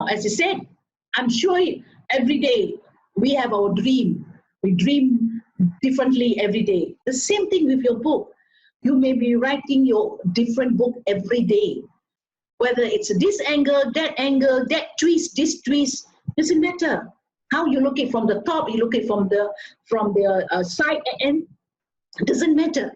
as I said, I'm sure every day we have our dream. We dream differently every day. The same thing with your book. You may be writing your different book every day. Whether it's this angle, that twist, this twist, doesn't matter. How you look at from the top, you look at from the side end, it doesn't matter.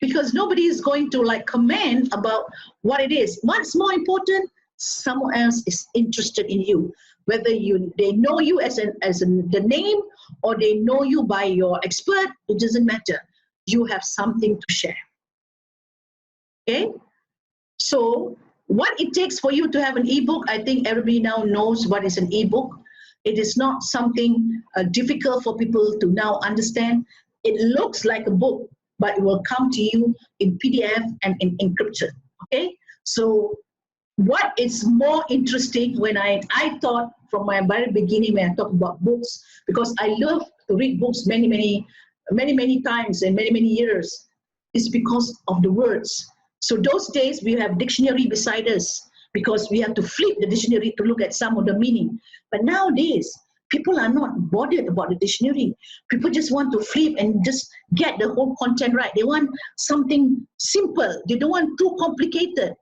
Because nobody is going to like comment about what it is. What's more important? Someone else is interested in you. Whether they know you as the name, or they know you by your expert, it doesn't matter. You have something to share. Okay? So what it takes for you to have an ebook, I think everybody now knows what is an ebook. It is not something difficult for people to now understand. It looks like a book, but it will come to you in PDF and in encryption. Okay? So what is more interesting, when I thought from my very beginning when I talk about books, because I love to read books many times and many years, is because of the words. So those days we have dictionary beside us because we have to flip the dictionary to look at some of the meaning. But nowadays, people are not bothered about the dictionary. People just want to flip and just get the whole content right. They want something simple. They don't want too complicated.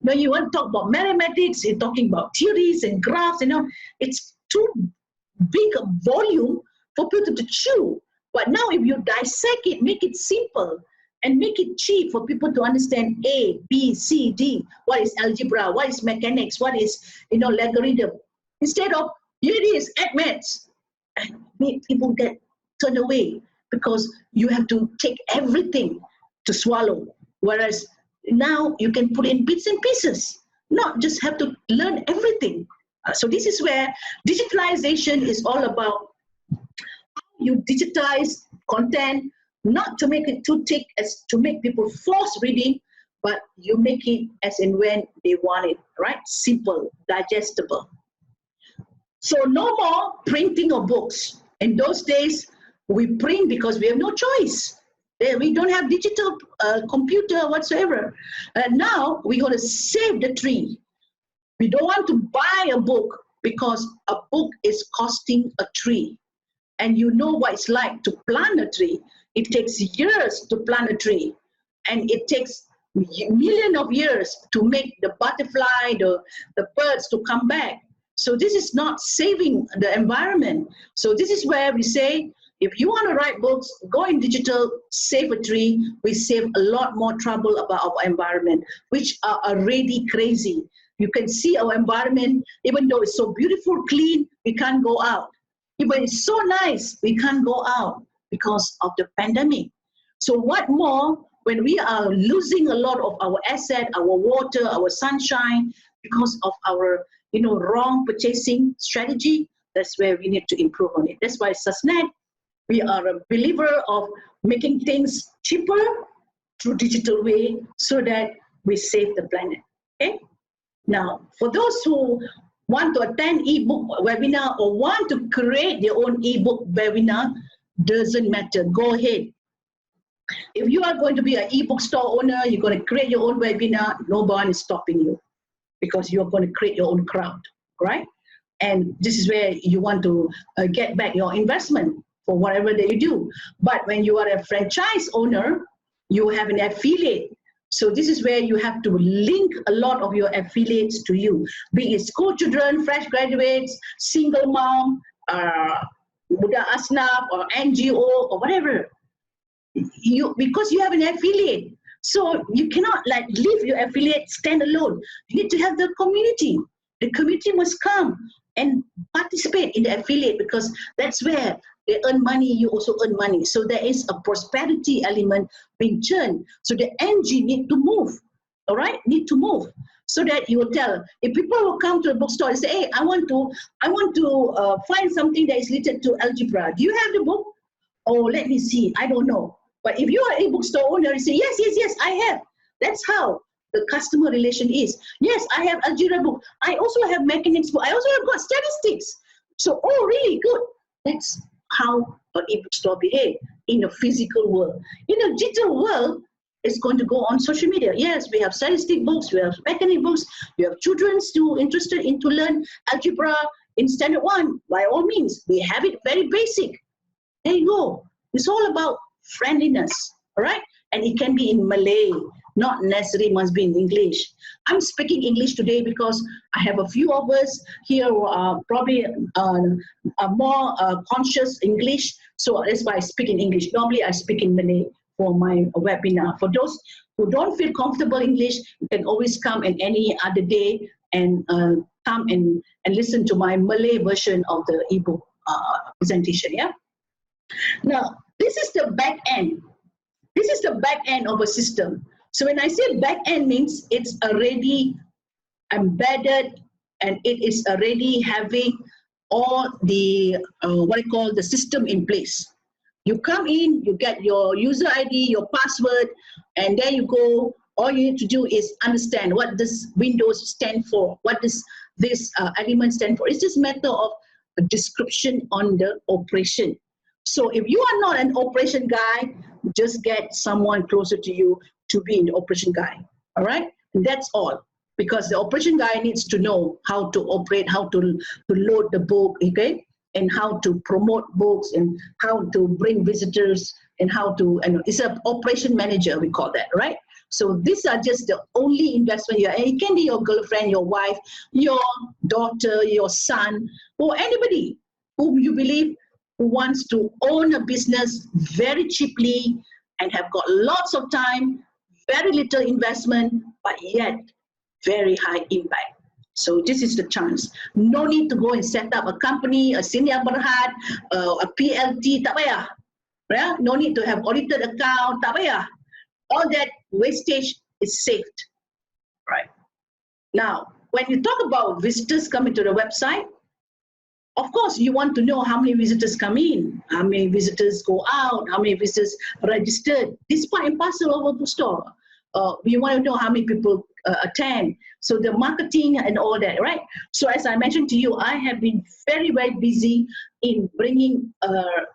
When you want to talk about mathematics, you're talking about theories and graphs, it's too big a volume for people to chew. But now if you dissect it, make it simple, and make it cheap for people to understand A, B, C, D, what is algebra, what is mechanics, what is logarithm. Instead of, here it is, add maths. And people get turned away because you have to take everything to swallow. Whereas now you can put in bits and pieces, not just have to learn everything. So this is where digitalization is all about. You digitize content, not to make it too thick as to make people force reading, but you make it as and when they want it, right? Simple, digestible. So no more printing of books. In those days, we print because we have no choice. We don't have digital computer whatsoever. Now we're going to save the tree. We don't want to buy a book because a book is costing a tree. And you know what it's like to plant a tree. It takes years to plant a tree. And it takes millions of years to make the butterfly, the birds to come back. So this is not saving the environment. So this is where we say, if you want to write books, go in digital, save a tree. We save a lot more trouble about our environment, which are already crazy. You can see our environment, even though it's so beautiful, clean, we can't go out. Even it's so nice, we can't go out because of the pandemic. So what more when we are losing a lot of our asset, our water, our sunshine, because of our wrong purchasing strategy? That's where we need to improve on it. That's why Susnet, we are a believer of making things cheaper through digital way so that we save the planet. Okay? Now, for those who want to attend ebook webinar or want to create their own ebook webinar, doesn't matter. Go ahead. If you are going to be an ebook store owner, you're going to create your own webinar, no one is stopping you because you're going to create your own crowd, right? And this is where you want to get back your investment for whatever that you do. But when you are a franchise owner, you have an affiliate. So this is where you have to link a lot of your affiliates to you, be it school children, fresh graduates, single mom, Buddha Asnaf, or NGO, or whatever. Because you have an affiliate. So you cannot leave your affiliate stand alone. You need to have the community. The community must come and participate in the affiliate because that's where they earn money, you also earn money. So there is a prosperity element being churned. So the NG need to move, all right? Need to move. So that you will tell, if people will come to a bookstore and say, hey, I want to find something that is related to algebra. Do you have the book? Oh, let me see, I don't know. But if you are a bookstore owner, you say, yes, I have. That's how the customer relation is. Yes, I have algebra book. I also have mechanics book. I also have got statistics. So, oh, really good. That's how an e-bookstore behave in a physical world. In a digital world, is going to go on social media. Yes, we have statistic books, we have mechanic books, we have children's who interested in to learn algebra in standard 1. By all means, we have it very basic. There you go. It's all about friendliness, all right? And it can be in Malay, not necessarily must be in English. I'm speaking English today because I have a few of us here who are probably more conscious English, so that's why I speak in English. Normally I speak in Malay for my webinar. For those who don't feel comfortable English, you can always come in any other day and come and listen to my Malay version of the ebook presentation, yeah? Now, this is the back end. This is the back end of a system. So when I say back end means it's already embedded and it is already having all the, what I call the system in place. You come in, you get your user ID, your password, and there you go. All you need to do is understand what this Windows stand for, what does this element stand for. It's just a matter of a description on the operation. So if you are not an operation guy, just get someone closer to you to be an operation guy, all right? And that's all, because the operation guy needs to know how to operate, how to load the book, okay? And how to promote books and how to bring visitors and how to, and it's an operation manager, we call that, right? So these are just the only investment here. And it can be your girlfriend, your wife, your daughter, your son, or anybody whom you believe who wants to own a business very cheaply and have got lots of time, very little investment, but yet very high impact. So this is the chance. No need to go and set up a company, a senior berhad, a PLT, tak payah. Yeah? No need to have audited account, tak payah. All that wastage is saved. Right. Now, when you talk about visitors coming to the website, of course, you want to know how many visitors come in, how many visitors go out, how many visitors registered. This is part and parcel of a bookstore. We want to know how many people attend. So the marketing and all that, right? So as I mentioned to you, I have been very, very busy in bringing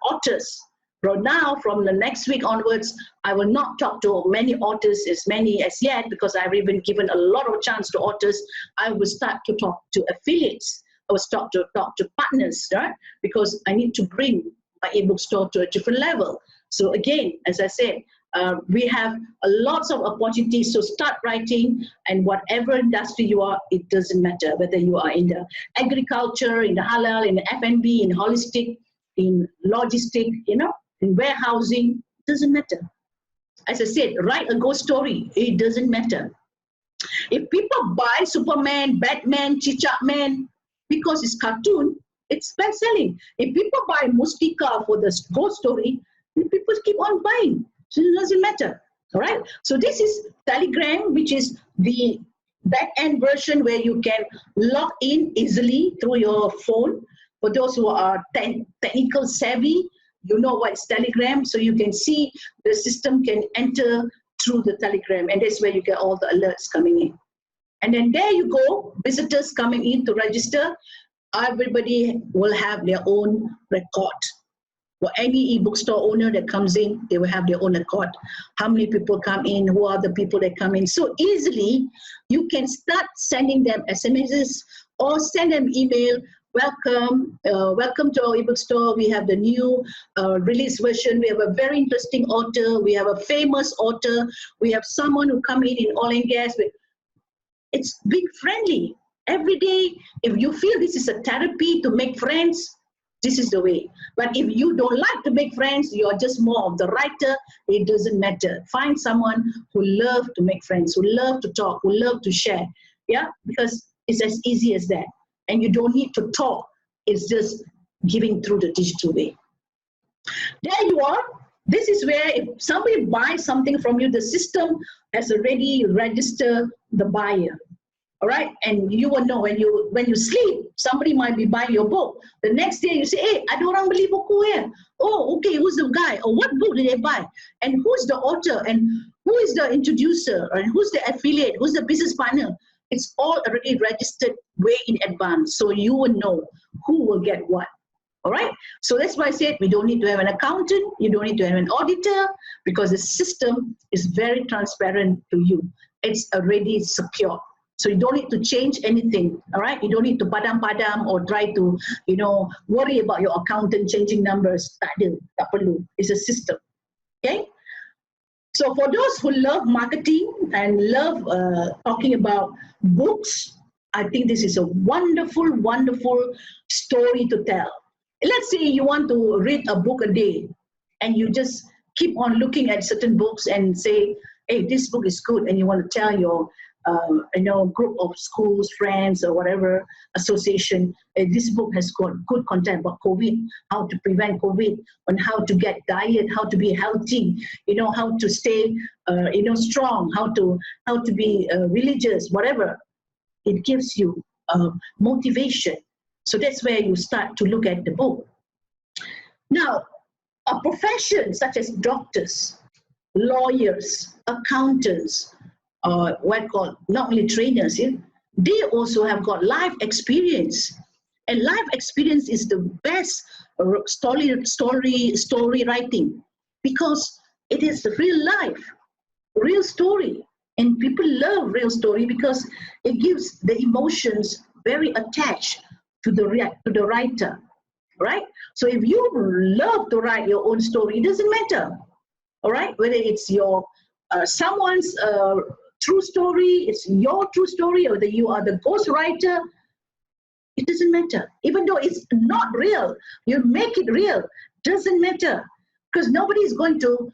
authors. But now, from the next week onwards, I will not talk to many authors, as many as yet, because I've even given a lot of chance to authors. I will start to talk to affiliates. I will start to talk to partners, right? Because I need to bring my ebook store to a different level. So again, as I said, we have lots of opportunities. So start writing, and whatever industry you are, it doesn't matter whether you are in the agriculture, in the halal, in the F&B, in holistic, in logistic, you know, in warehousing, it doesn't matter. As I said, write a ghost story, it doesn't matter. If people buy Superman, Batman, Chichak Man, because it's cartoon, it's best selling. If people buy Mustika for the ghost story, people keep on buying. So it doesn't matter. All right. So this is Telegram, which is the back-end version where you can log in easily through your phone. For those who are technical savvy, you know what's Telegram. So you can see the system can enter through the Telegram, and that's where you get all the alerts coming in. And then there you go, visitors coming in to register. Everybody will have their own record. For any ebook store owner that comes in, they will have their own record. How many people come in? Who are the people that come in? So easily, you can start sending them SMSs or send them email. Welcome, welcome to our ebook store. We have the new release version. We have a very interesting author. We have a famous author. We have someone who come in oil and gas. It's being friendly. Every day, if you feel this is a therapy to make friends, this is the way. But if you don't like to make friends, you're just more of the writer, it doesn't matter. Find someone who loves to make friends, who loves to talk, who loves to share. Yeah, because it's as easy as that. And you don't need to talk. It's just giving through the digital way. There you are. This is where if somebody buys something from you, the system has already registered the buyer. All right, and you will know when you sleep, somebody might be buying your book. The next day you say, hey, ada orang beli buku ya. Oh, okay, who's the guy? Or what book did they buy? And who's the author? And who is the introducer? And who's the affiliate? Who's the business partner? It's all already registered way in advance, so you will know who will get what. All right. So that's why I said we don't need to have an accountant. You don't need to have an auditor, because the system is very transparent to you. It's already secure. So you don't need to change anything. All right. You don't need to padam-padam or try to, worry about your accountant changing numbers. Tak ada, tak perlu. It's a system. Okay. So for those who love marketing and love talking about books, I think this is a wonderful, wonderful story to tell. Let's say you want to read a book a day and you just keep on looking at certain books and say, hey, this book is good, and you want to tell your group of schools, friends, or whatever association, this book has got good content about COVID, how to prevent COVID, on how to get diet, how to be healthy, how to stay, strong, how to be religious, whatever. It gives you motivation. So that's where you start to look at the book. Now, a profession such as doctors, lawyers, accountants, not only trainers, they also have got life experience. And life experience is the best story writing, because it is real life, real story. And people love real story because it gives the emotions very attached to the writer, right? So if you love to write your own story, it doesn't matter, all right? Whether it's your someone's true story, it's your true story, or that you are the ghost writer, it doesn't matter. Even though it's not real, you make it real, doesn't matter, because nobody is going to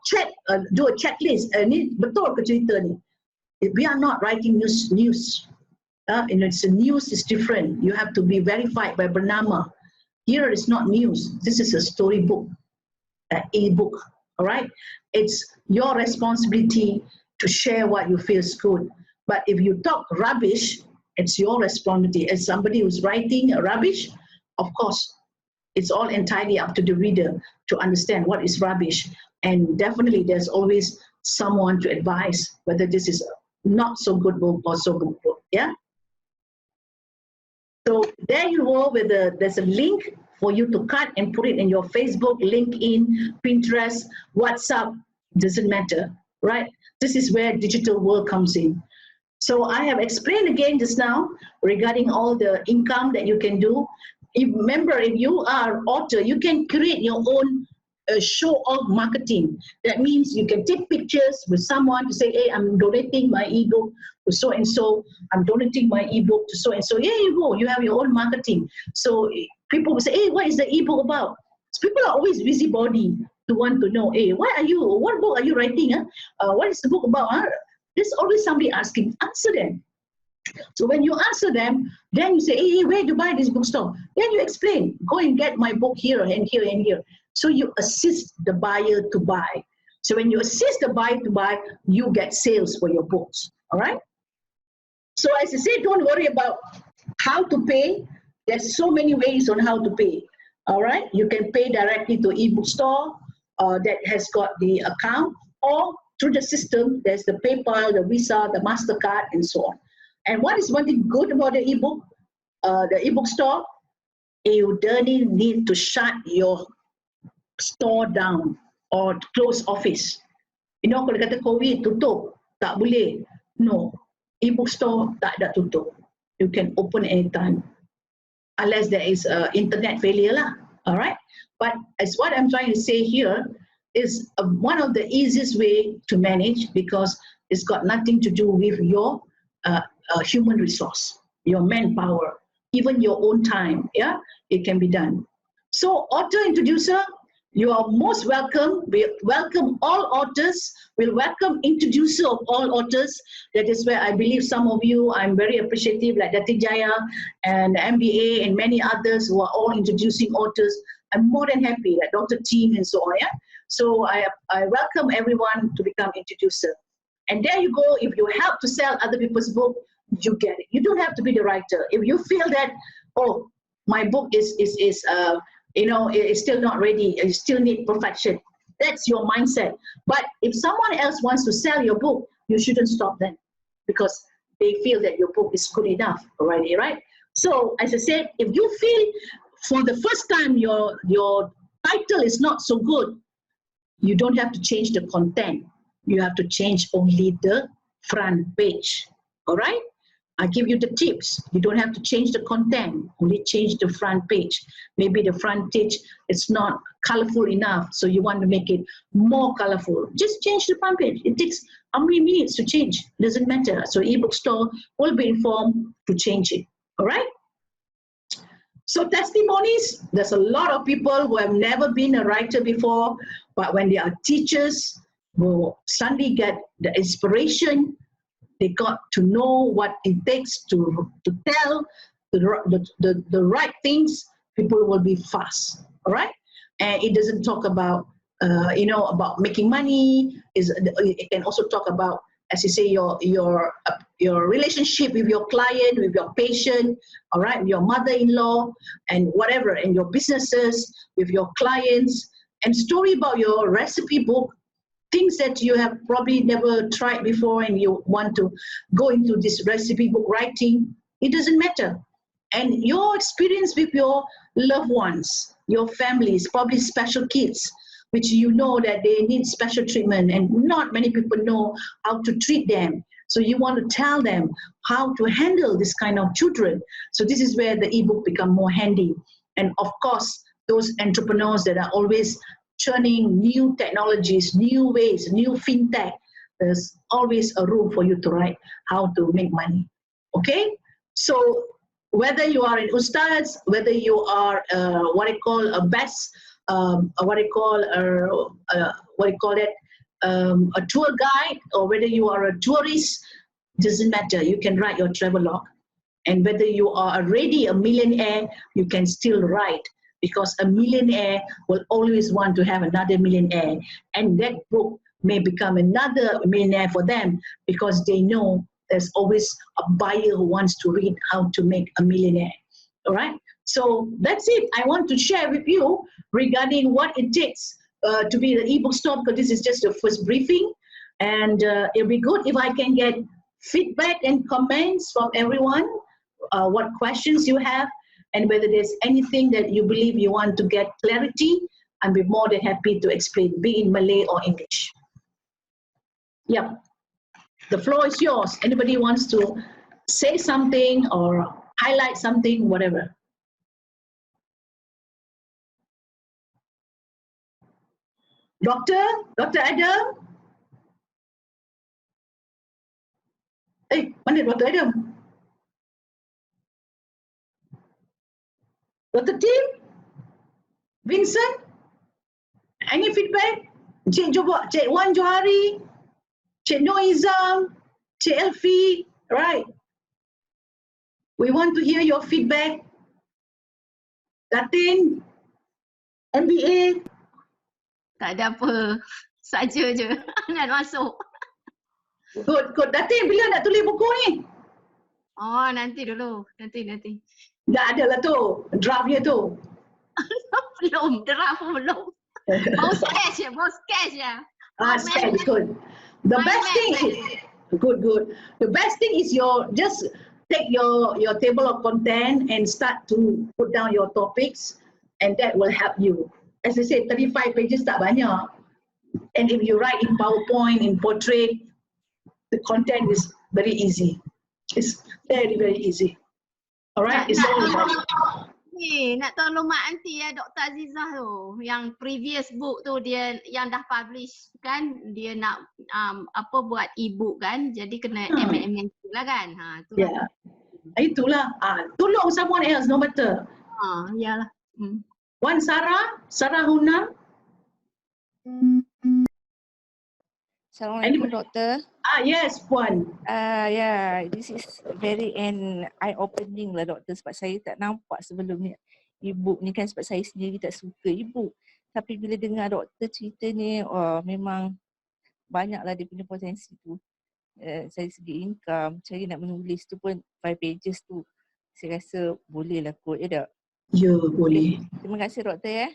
check, do a checklist. Ni betul ke cerita ni? We are not writing news. It's a news is different. You have to be verified by Bernama. Here it's not news. This is a storybook, an e-book. All right. It's your responsibility to share what you feel is good. But if you talk rubbish, it's your responsibility. As somebody who's writing rubbish, of course, it's all entirely up to the reader to understand what is rubbish. And definitely there's always someone to advise whether this is not so good book or so good book. Yeah. So there you go, there's a link for you to cut and put it in your Facebook, LinkedIn, Pinterest, WhatsApp, doesn't matter, right? This is where digital world comes in. So I have explained again just now regarding all the income that you can do. Remember, if you are author, you can create your own show of marketing. That means you can take pictures with someone to say, hey, I'm donating my ebook to so and so. I'm donating my ebook to so and so. Yeah, you go. You have your own marketing. So people will say, hey, what is the ebook about? So people are always busybody to want to know, hey, what book are you writing? What is the book about? There's always somebody asking. Answer them. So when you answer them, then you say, hey, where do you buy this bookstore? Then you explain, go and get my book here and here and here. So you assist the buyer to buy. So when you assist the buyer to buy, you get sales for your books, all right? So as I say, don't worry about how to pay. There's so many ways on how to pay, all right? You can pay directly to eBookstore that has got the account, or through the system, there's the PayPal, the Visa, the MasterCard, and so on. And what is one thing good about the ebook, the ebook store? You don't need to shut your store down or close office. Kalau kata COVID tutup, tak boleh. No, ebook store tak ada tutup. You can open anytime, unless there is internet failure lah. All right. But as what I'm trying to say here is one of the easiest way to manage, because it's got nothing to do with your human resource, your manpower, even your own time. Yeah, it can be done. So author introducer, you are most welcome. We welcome all authors. We'll welcome introducer of all authors. That is where I believe some of you, I'm very appreciative, like Dati Jaya and MBA and many others who are all introducing authors. I'm more than happy, like Dr. Team and so on. Yeah. So I welcome everyone to become introducer. And there you go. If you help to sell other people's book, you get it. You don't have to be the writer. If you feel that, oh, my book is still not ready, you still need perfection, that's your mindset. But if someone else wants to sell your book, you shouldn't stop them, because they feel that your book is good enough already, right? So as I said, if you feel for the first time your title is not so good, you don't have to change the content. You have to change only the front page. All right? I give you the tips. You don't have to change the content, only change the front page. Maybe the front page is not colorful enough, so you want to make it more colorful. Just change the front page. It takes how many minutes to change? Doesn't matter. So eBookstore will be informed to change it. All right? So testimonies, there's a lot of people who have never been a writer before, but when they are teachers, will suddenly get the inspiration. They got to know what it takes to tell the right things. People will be fast, all right? And it doesn't talk about, about making money. It can also talk about, as you say, your relationship with your client, with your patient, all right, with your mother-in-law, and whatever, and your businesses, with your clients, and story about your recipe book, things that you have probably never tried before and you want to go into this recipe book writing. It doesn't matter. And your experience with your loved ones, your families, probably special kids, which you know that they need special treatment and not many people know how to treat them. So you want to tell them how to handle this kind of children. So this is where the ebook become more handy. And of course, those entrepreneurs that are always churning new technologies, new ways, new fintech, there's always a room for you to write how to make money. Okay? So whether you are an ustaz, whether you are what I call a best, a tour guide, or whether you are a tourist, doesn't matter. You can write your travel log. And whether you are already a millionaire, you can still write, because a millionaire will always want to have another millionaire. And that book may become another millionaire for them, because they know there's always a buyer who wants to read how to make a millionaire. All right? So that's it. I want to share with you regarding what it takes to be the ebook store, because this is just the first briefing. And it'll be good if I can get feedback and comments from everyone, what questions you have, and whether there's anything that you believe you want to get clarity, I'll be more than happy to explain, be in Malay or English. Yep. The floor is yours. Anybody wants to say something or highlight something, whatever. Dr. Adam? Hey, mana Dr. Adam? Dr. Tim? Vincent? Any feedback? Cik Wan Johari? Cik Noizam? Cik Elfie? Right. We want to hear your feedback. Latin? MBA? Tak ada apa. Saja je. Nak masuk. Good. Datin, bila nak tulis buku ni? Oh, nanti dulu. Nanti. Dah ada lah tu, draft dia tu. Belum, draft pun belum. Baru sketch je. Sketch, good. The best thing is, good. The best thing is just take your table of content and start to put down your topics, and that will help you. As I said, 35 pages tak banyak. And if you write in PowerPoint, in portrait, the content is very easy. It's very, very easy. Alright, it's only nak tolong Mak Aunty ya, Dr. Azizah tu. Yang previous book tu dia yang dah publish kan, dia nak buat ebook kan. Jadi kena amend lah kan. Itulah. Itulah. Tolong someone else, no matter. Iyalah. One Sarah Huna. Assalamualaikum, Doktor. Yes, Puan. This is very an eye-opening lah, Doktor, sebab saya tak nampak sebelum ni e-book ni kan, sebab saya sendiri tak suka e-book. Tapi bila dengar Doktor cerita ni, memang banyaklah dia punya potensi tu. Saya segi income, cara nak menulis tu pun 5 pages tu, saya rasa boleh lah kot, ya tak? Ya, boleh. Terima kasih, Doktor ya.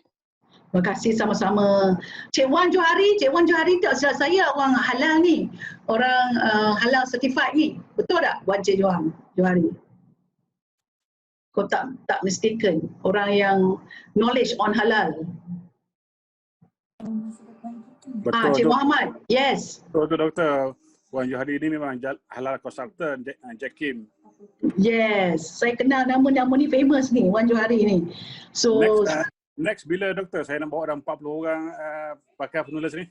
Terima kasih sama-sama. Cik Wan Johari tak silap saya orang halal ni. Orang halal certified ni. Betul tak buat Cik Johari? Kau tak mistaken. Orang yang knowledge on halal. Betul Cik tu. Muhammad. Yes. Betul tu doktor. Wan Johari ni memang halal consultant Jack Kim. Yes. Saya kenal nama-nama ni famous ni, Wan Johari ni. So Next bila doktor saya nak bawa orang 40 orang pakai penulis ni?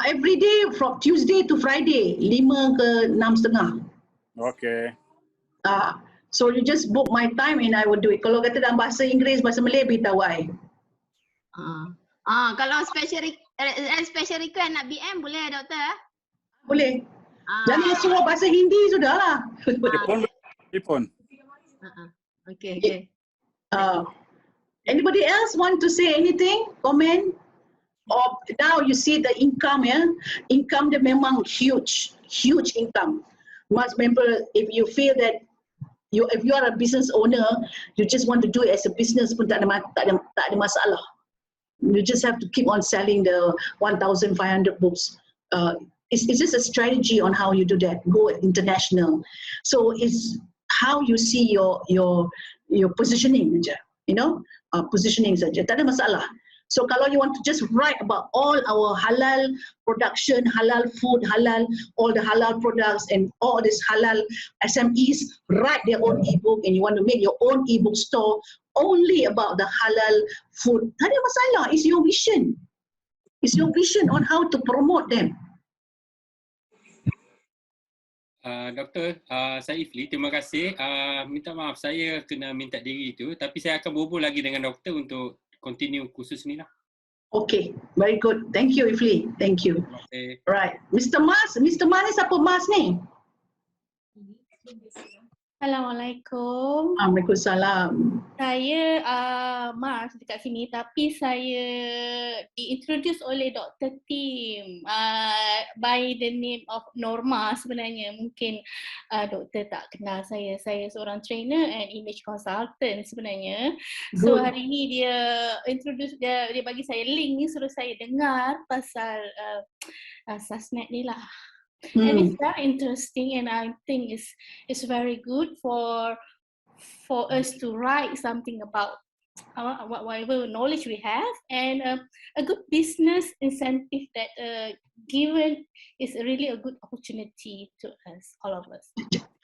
Every day from Tuesday to Friday, 5 ke 6:30. Okay. So you just book my time and I will do it. Kalau kata dalam bahasa Inggeris, bahasa Malay, beritahu I. Kalau special request nak BM boleh doktor? Boleh. Jangan suruh bahasa Hindi sudahlah. Telefon. Okay. Anybody else want to say anything? Comment? Or now you see the income, income dia memang huge income. Must remember, if you feel that if you are a business owner, you just want to do it as a business pun tak ada masalah. You just have to keep on selling the 1,500 books. It's just a strategy on how you do that. Go international. So it's how you see your positioning saja, positioning saja. Tak ada masalah. So kalau you want to just write about all our halal production, halal food, all the halal products and all these halal SMEs write their own ebook, and you want to make your own ebook store only about the halal food, tak ada masalah. It's your vision. It's your vision on how to promote them. Doktor, saya Ifli, terima kasih. Minta maaf saya kena minta diri tu, tapi saya akan berhubung lagi dengan doktor untuk continue kursus ni lah. Okay, very good. Thank you, Ifli. Thank you. Right, Mr. Mas ni siapa Mas ni? Assalamualaikum. Waalaikumsalam. Saya Mars dekat sini, tapi saya diintroduce oleh Dr. Tim by the name of Norma sebenarnya. Mungkin doktor tak kenal saya. Saya seorang trainer and image consultant sebenarnya. So hari ni dia introduce, dia bagi saya link ni, suruh saya dengar pasal Sasnet ni lah. And it's very interesting, and I think it's very good for us to write something about whatever knowledge we have, and a good business incentive that given is really a good opportunity to us, all of us.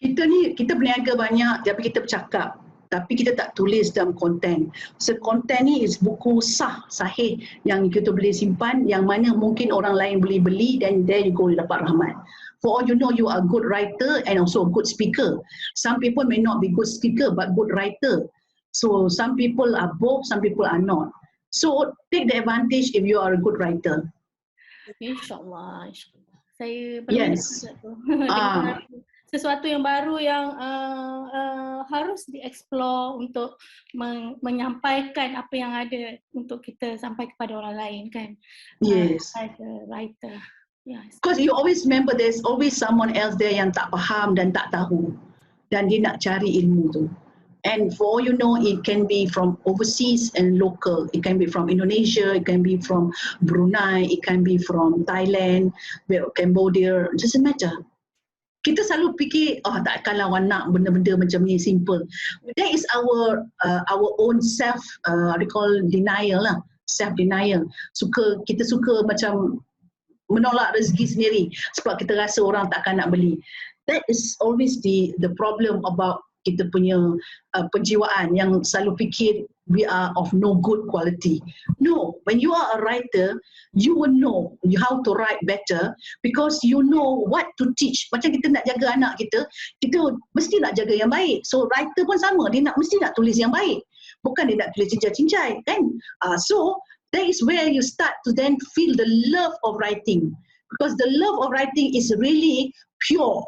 Kita berniaga banyak, tapi kita bercakap. Tapi kita tak tulis dalam konten. So konten ni is buku sahih yang kita boleh simpan, yang mana mungkin orang lain boleh beli, dan there you go, dapat rahmat. For all you know, you are a good writer and also a good speaker. Some people may not be good speaker but good writer. So some people are both, some people are not. So take the advantage if you are a good writer. InsyaAllah. Saya yes. Sesuatu yang baru yang harus dieksplor untuk menyampaikan apa yang ada untuk kita sampai kepada orang lain kan. Yes. As a writer. Yes. Because you always remember there's always someone else there yang tak faham dan tak tahu, dan dia nak cari ilmu tu. And for all you know, it can be from overseas and local. It can be from Indonesia, it can be from Brunei, it can be from Thailand, Cambodia, it doesn't matter. Kita selalu fikir, takkanlah orang nak benda-benda macam ni, simple. That is our own self denial lah, self denial. Kita suka macam menolak rezeki sendiri sebab kita rasa orang takkan nak beli. That is always the problem about kita punya penjiwaan yang selalu fikir we are of no good quality. No, when you are a writer, you will know how to write better because you know what to teach. Macam kita nak jaga anak kita mesti nak jaga yang baik. So writer pun sama, dia mesti nak tulis yang baik. Bukan dia nak tulis cincai-cincai kan. So that is where you start to then feel the love of writing. Because the love of writing is really pure.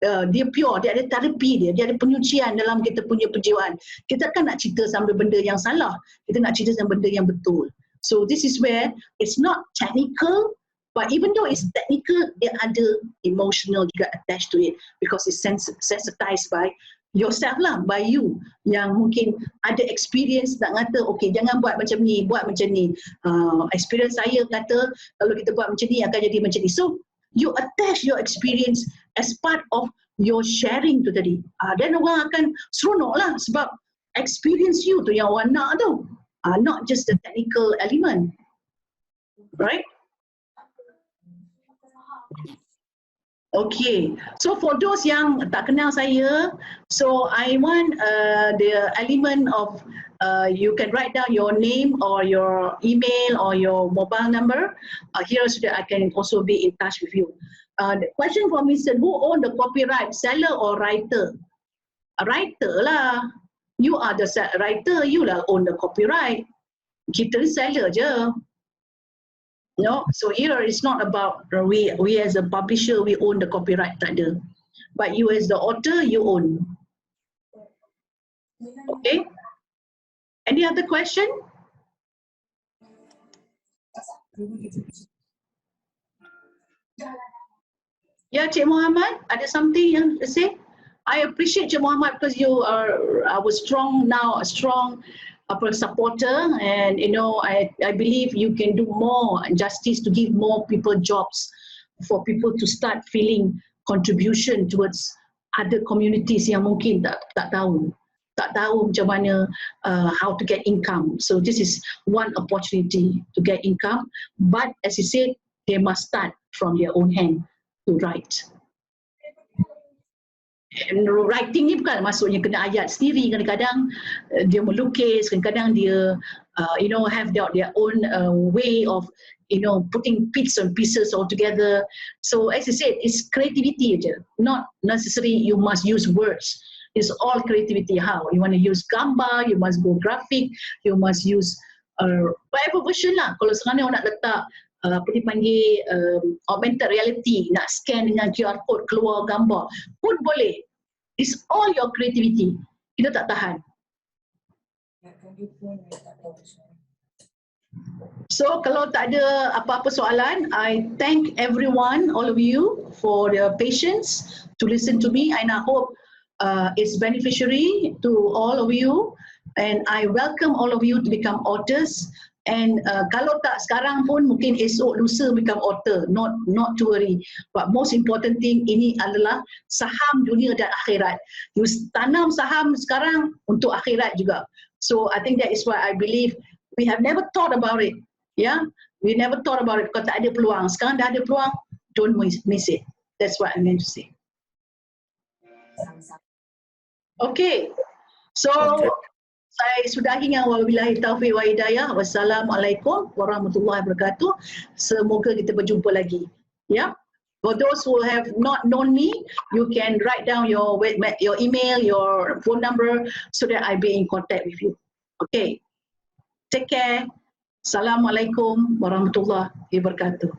Dia pure, dia ada terapi dia ada penyucian dalam kita punya penjiwaan. Kita kan nak cerita sambil benda yang salah, kita nak cerita sambil benda yang betul. So this is where it's not technical, but even though it's technical, dia ada emotional juga attached to it because it's sensitized by yourself lah, by you yang mungkin ada experience nak kata okay jangan buat macam ni, buat macam ni. Experience saya kata kalau kita buat macam ni akan jadi macam ni. So you attach your experience as part of your sharing tu tadi, then orang akan seronok lah sebab experience you tu yang orang nak tu, not just the technical element, right? Okay, so for those yang tak kenal saya, so I want the element of you can write down your name or your email or your mobile number here so that I can also be in touch with you. The question for Mr. Who own the copyright, seller or writer? Writer lah. You are the writer, you lah own the copyright. Kita ni seller je. No, so here it's not about we as a publisher we own the copyright, tak ada. But you as the author you own. Okay. Any other question? Yeah, Cik Muhammad, ada something yang to say? I appreciate Cik Muhammad because you are our strong supporter, and you know I believe you can do more justice to give more people jobs, for people to start feeling contribution towards other communities yang mungkin tak tahu macam mana how to get income. So this is one opportunity to get income, but as you said, they must start from their own hand to write. And writing ni bukan maksudnya kena ayat sendiri, kadang-kadang dia melukis, kadang-kadang dia have their own way of putting bits and pieces all together. So as I said, it's creativity aja, not necessarily you must use words. It's all creativity. How you want to use gambar, you must go graphic, you must use whatever version lah. Kalau sekarang orang nak letak apa dipanggil augmented reality, nak scan dengan QR code keluar gambar pun boleh. It's all your creativity. Kita tak tahan. So kalau tak ada apa-apa soalan, I thank everyone, all of you, for your patience to listen to me, and I hope it's beneficiary to all of you, and I welcome all of you to become authors. And kalau tak sekarang pun mungkin esok lusa become author, not to worry. But most important thing, ini adalah saham dunia dan akhirat. You tanam saham sekarang untuk akhirat juga. So I think that is why I believe we have never thought about it. Yeah, we never thought about it kalau tak ada peluang. Sekarang dah ada peluang, don't miss it. That's what I meant to say. Okay, so saya sudahi dengan wabillahi taufiq wa hidayah. Wassalamualaikum warahmatullahi wabarakatuh. Semoga kita berjumpa lagi. Yeah. For those who have not known me, you can write down your email, your phone number, so that I be in contact with you. Okay. Take care. Assalamualaikum warahmatullahi wabarakatuh.